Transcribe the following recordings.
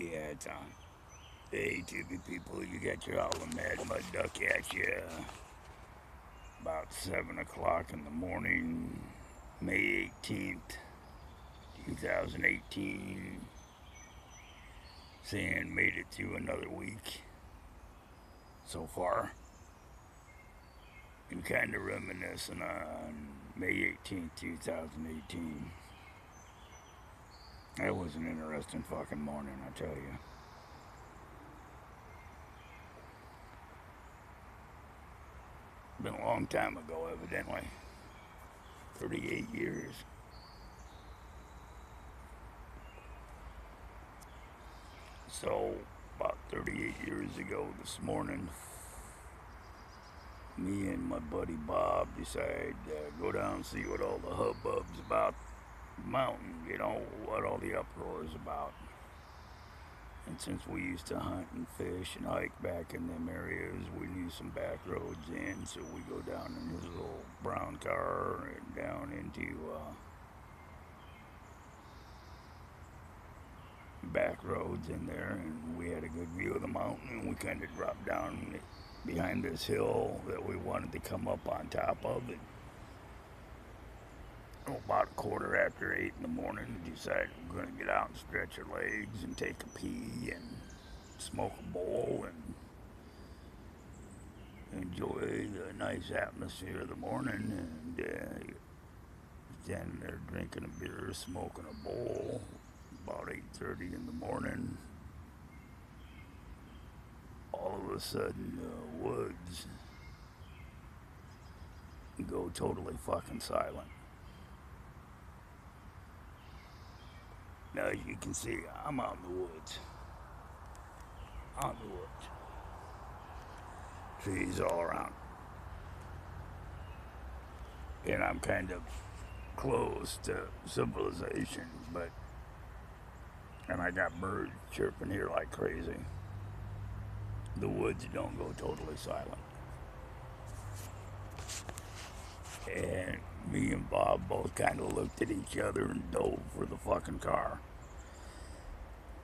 Yeah, it's on. Hey, TV people, you got your Howlin' Mad Mud Duck at you. About 7 o'clock in the morning, May 18th, 2018. Saying made it through another week so far. And kind of reminiscing on May 18th, 2018. That was an interesting fucking morning, I tell you. Been a long time ago, evidently. 38 years. So, about 38 years ago this morning, me and my buddy Bob decided to go down and see what all the hubbub's about the mountain, you know, what all the uproar is about. And since we used to hunt and fish and hike back in them areas, we knew some back roads in, so we go down in his little brown car and down into back roads in there, and we had a good view of the mountain, and we kind of dropped down behind this hill that we wanted to come up on top of. And about a quarter after 8 in the morning, we decided we're going to get out and stretch our legs and take a pee and smoke a bowl and enjoy the nice atmosphere of the morning. And standing there drinking a beer, smoking a bowl, about 8:30 in the morning. All of a sudden, the woods go totally fucking silent. Now, as you can see, I'm out in the woods. Out in the woods. Trees all around. And I'm kind of close to civilization, and I got birds chirping here like crazy. The woods don't go totally silent. And me and Bob both kind of looked at each other and dove for the fucking car.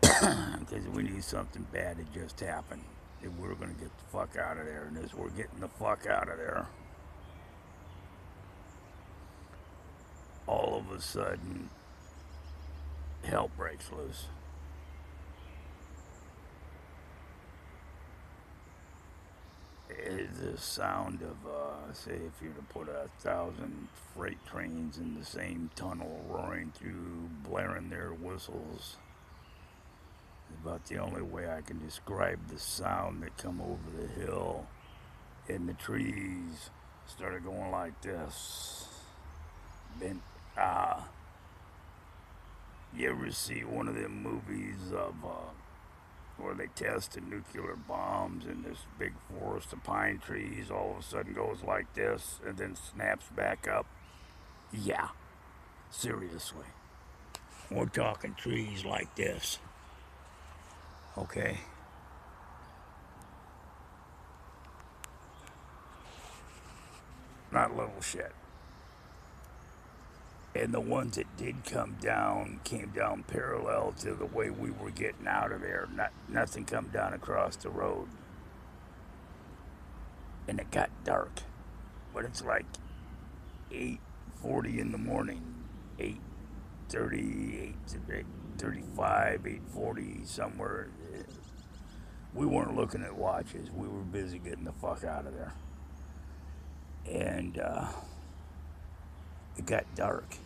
Because we knew something bad had just happened. And we were going to get the fuck out of there. And as we're getting the fuck out of there, all of a sudden, hell breaks loose. It's the sound of, say, if you were to put 1,000 freight trains in the same tunnel roaring through, blaring their whistles. It's about the only way I can describe the sound that come over the hill. And the trees started going like this. Then, you ever see one of them movies of where they tested nuclear bombs and this big forest of pine trees all of a sudden goes like this and then snaps back up? Yeah, seriously. We're talking trees like this. Okay? Not little shit. And the ones that did come down came down parallel to the way we were getting out of there. Nothing come down across the road. And it got dark. But it's like 8:40 in the morning, 8:30, 8:35, 8:40, somewhere. We weren't looking at watches. We were busy getting the fuck out of there. And it got dark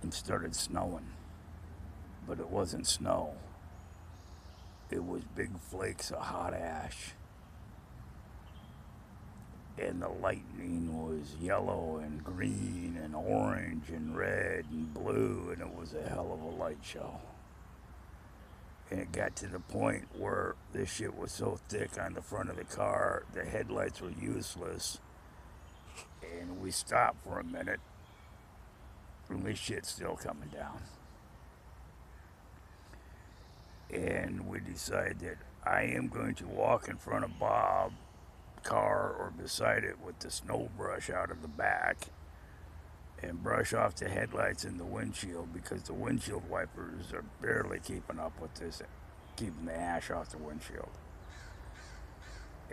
and started snowing. But it wasn't snow. It was big flakes of hot ash. And the lightning was yellow and green and orange and red and blue, and it was a hell of a light show. And it got to the point where this shit was so thick on the front of the car, the headlights were useless. And we stopped for a minute, and this shit's still coming down. And we decided that I am going to walk in front of Bob's car or beside it with the snow brush out of the back and brush off the headlights and the windshield because the windshield wipers are barely keeping up with this, keeping the ash off the windshield.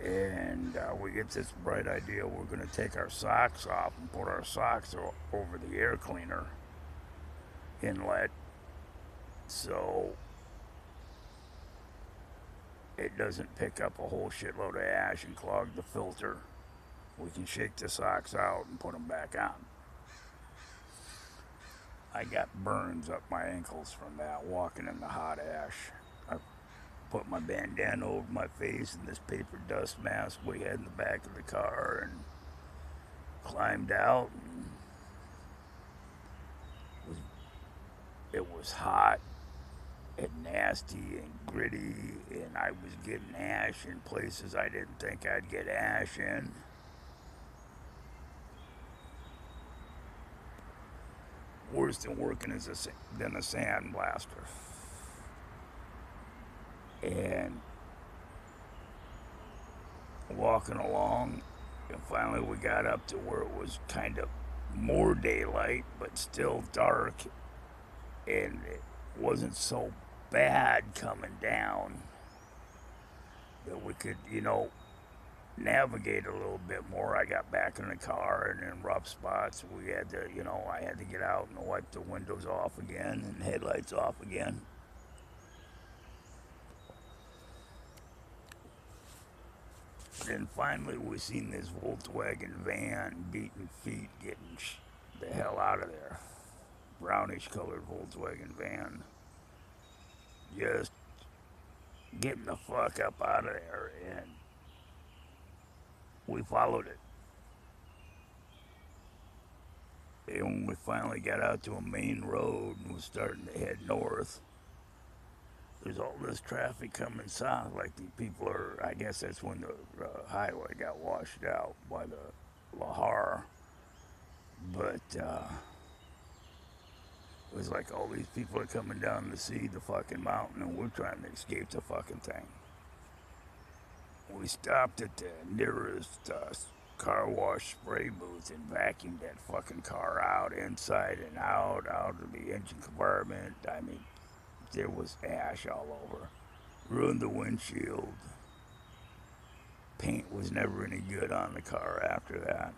And we get this bright idea we're going to take our socks off and put our socks over the air cleaner inlet so it doesn't pick up a whole shitload of ash and clog the filter. We can shake the socks out and put them back on. I got burns up my ankles from that, walking in the hot ash. I put my bandana over my face and this paper dust mask we had in the back of the car and climbed out. And it was hot and nasty and gritty, and I was getting ash in places I didn't think I'd get ash in. Worse than working than a sandblaster. And walking along, and finally we got up to where it was kind of more daylight, but still dark, and it wasn't so bad coming down that we could, navigate a little bit more. I got back in the car, and in rough spots we had to, I had to get out and wipe the windows off again and headlights off again. Then finally we seen this Volkswagen van beating feet getting the hell out of there. Brownish colored Volkswagen van. Just getting the fuck up out of there, and we followed it. And when we finally got out to a main road and was starting to head north, there's all this traffic coming south. Like the people are, I guess that's when the highway got washed out by the Lahar. But it was like all these people are coming down to see the fucking mountain, and we're trying to escape the fucking thing. We stopped at the nearest car wash spray booth and vacuumed that fucking car out, inside and out of the engine compartment. I mean, there was ash all over. Ruined the windshield. Paint was never any good on the car after that.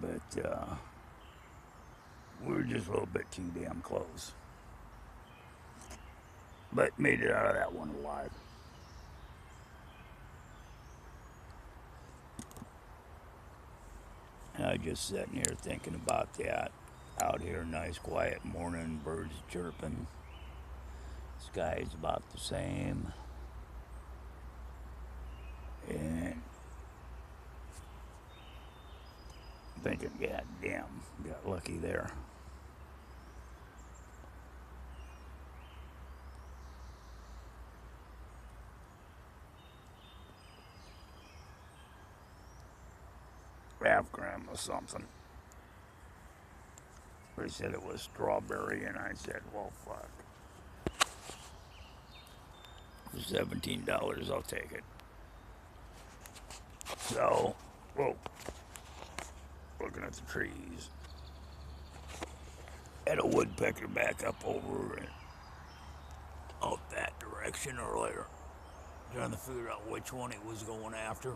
But we were just a little bit too damn close. But made it out of that one alive. And I just sitting here thinking about that. Out here, nice quiet morning, birds chirping. Sky's about the same. And thinking, God damn, got lucky there. Half-gram or something. They said it was strawberry, and I said, well, fuck. For $17, I'll take it. So, whoa. Looking at the trees. Had a woodpecker back up over and out that direction earlier. Trying to figure out which one he was going after.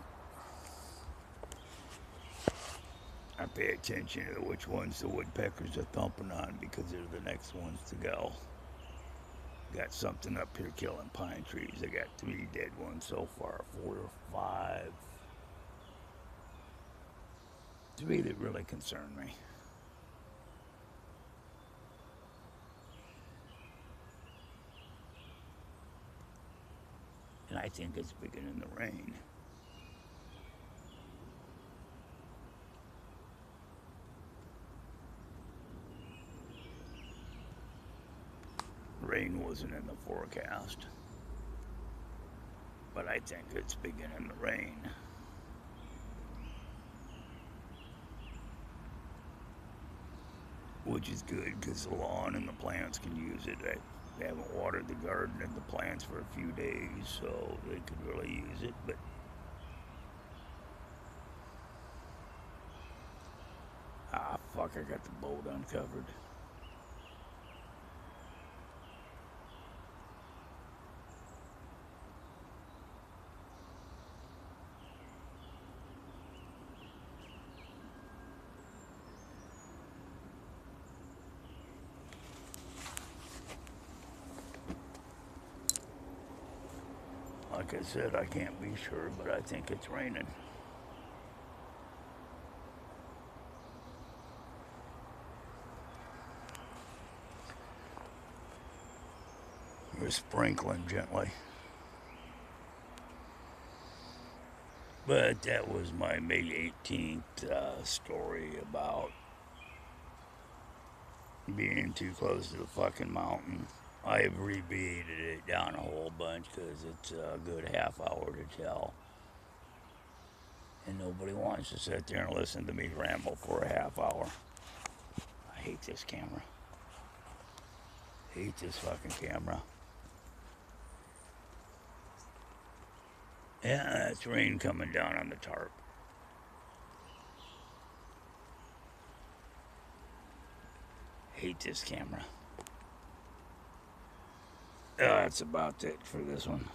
I pay attention to which ones the woodpeckers are thumping on because they're the next ones to go. Got something up here killing pine trees. I got 3 dead ones so far, 4 or 5. 3 that really concern me. And I think it's beginning to rain. Rain wasn't in the forecast, but I think it's beginning to rain. Which is good because the lawn and the plants can use it. I haven't watered the garden and the plants for a few days, so they could really use it, but fuck, I got the boat uncovered. Like I said, I can't be sure, but I think it's raining. We're sprinkling gently. But that was my May 18th story about being too close to the fucking mountain. I abbreviated it down a whole bunch because it's a good half hour to tell. And nobody wants to sit there and listen to me ramble for a half hour. I hate this camera. Hate this fucking camera. Yeah, that's rain coming down on the tarp. Hate this camera. That's about it for this one.